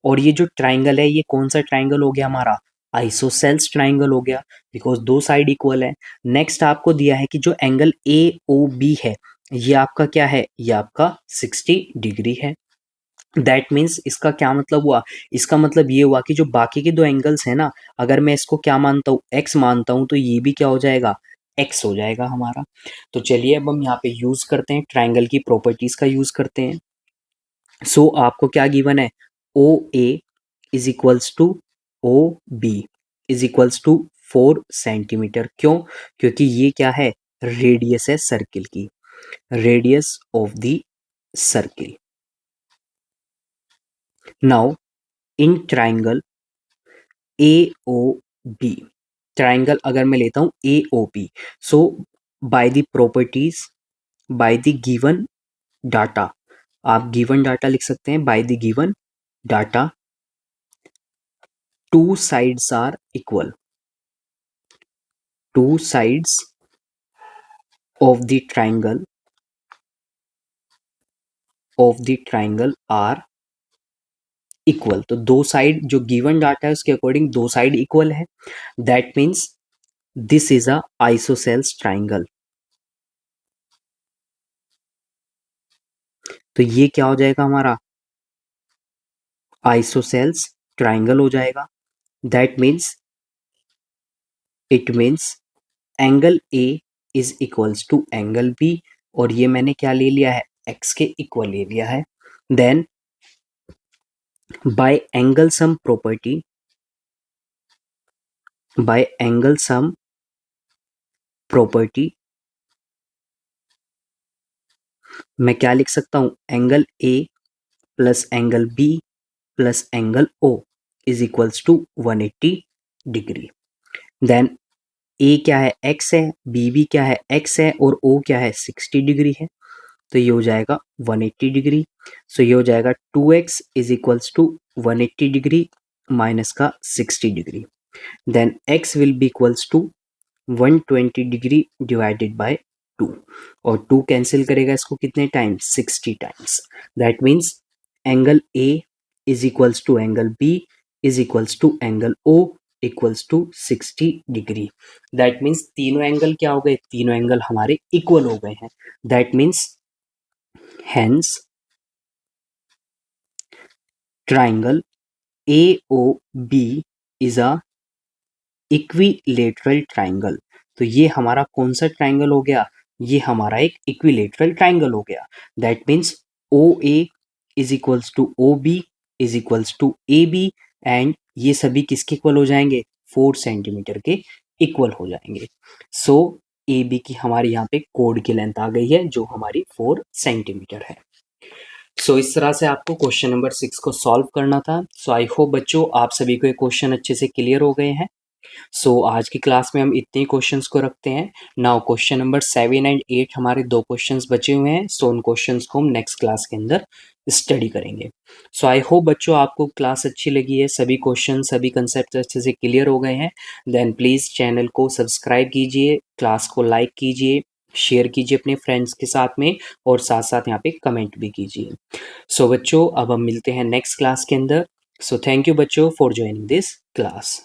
और ये जो ट्राइंगल है ये कौन सा ट्राइंगल हो गया हमारा, आइसोसेल्स ट्राइंगल हो गया, बिकॉज दो साइड इक्वल है। नेक्स्ट आपको दिया है कि जो एंगल ए ओ बी है ये आपका क्या है, ये आपका 60 डिग्री है। दैट मीन्स इसका क्या मतलब हुआ, इसका मतलब ये हुआ कि जो बाकी के दो एंगल्स हैं ना, अगर मैं इसको क्या मानता हूँ, एक्स मानता हूँ, तो ये भी क्या हो जाएगा, एक्स हो जाएगा हमारा। तो चलिए अब हम यहाँ पे यूज करते हैं, ट्राइंगल की प्रॉपर्टीज का यूज करते हैं। सो आपको क्या गिवन है, O A is equals to O B is equals to 4 centimetre. क्यों, क्योंकि ये क्या है, रेडियस है सर्किल की, radius of the circle. Now in triangle A O B, triangle अगर मैं लेता हूं A O B, so by the properties, by the given data, आप गिवन डाटा लिख सकते हैं, by the given data two sides are equal, two sides of the triangle are equal. तो दो साइड जो गिवन डाटा है उसके according दो साइड इक्वल है, that means this is a isosceles triangle. तो ये क्या हो जाएगा हमारा, आइसोसेल्स ट्राइंगल हो जाएगा। That means it means angle A is equals to angle B, और ये मैंने क्या ले लिया है, एक्स के इक्वल ले लिया है। Then by angle sum property, by angle sum property मैं क्या लिख सकता हूं, angle A plus angle B plus angle O is equals to 180 degree. Then A क्या है, एक्स है, बी भी क्या है, एक्स है, और ओ क्या है, 60 डिग्री है। तो ये हो जाएगा 180 डिग्री। सो ये हो जाएगा 2x is equals to 180 degree minus का 60 degree. Then x will be equals to 120 degree divided by 2, और 2 कैंसिल करेगा इसको कितने times, 60 times. That means angle A is equals to angle B is equals to angle O equals to 60 degree. That means तीनों angle क्या हो गए, तीनों angle हमारे इक्वल हो गए हैं। That means hence triangle A O B is a equilateral triangle. तो ये हमारा कौन सा ट्राइंगल हो गया, ये हमारा एक इक्विलेटरल ट्राइंगल हो गया। That means O A is equals to O B is equals to A B, and ये सभी किसके इक्वल हो जाएंगे, 4 सेंटीमीटर के इक्वल हो जाएंगे। सो ए बी की हमारी यहाँ पे कोड की लेंथ आ गई है जो हमारी 4 सेंटीमीटर है। सो इस तरह से आपको क्वेश्चन नंबर 6 को सॉल्व करना था। सो आई होप बच्चों आप सभी को ये क्वेश्चन अच्छे से क्लियर हो गए हैं। सो आज की क्लास में हम इतने क्वेश्चंस को रखते हैं। नाउ क्वेश्चन नंबर 7 एंड 8 हमारे दो क्वेश्चंस बचे हुए हैं, सो उन क्वेश्चंस को हम नेक्स्ट क्लास के अंदर स्टडी करेंगे। सो आई होप बच्चों आपको क्लास अच्छी लगी है, सभी क्वेश्चन सभी कंसेप्ट अच्छे से क्लियर हो गए हैं। देन प्लीज़ चैनल को सब्सक्राइब कीजिए, क्लास को लाइक कीजिए, शेयर कीजिए अपने फ्रेंड्स के साथ में, और साथ साथ यहाँ पे कमेंट भी कीजिए। सो बच्चों अब हम मिलते हैं नेक्स्ट क्लास के अंदर। सो थैंक यू बच्चों फॉर ज्वाइनिंग दिस क्लास।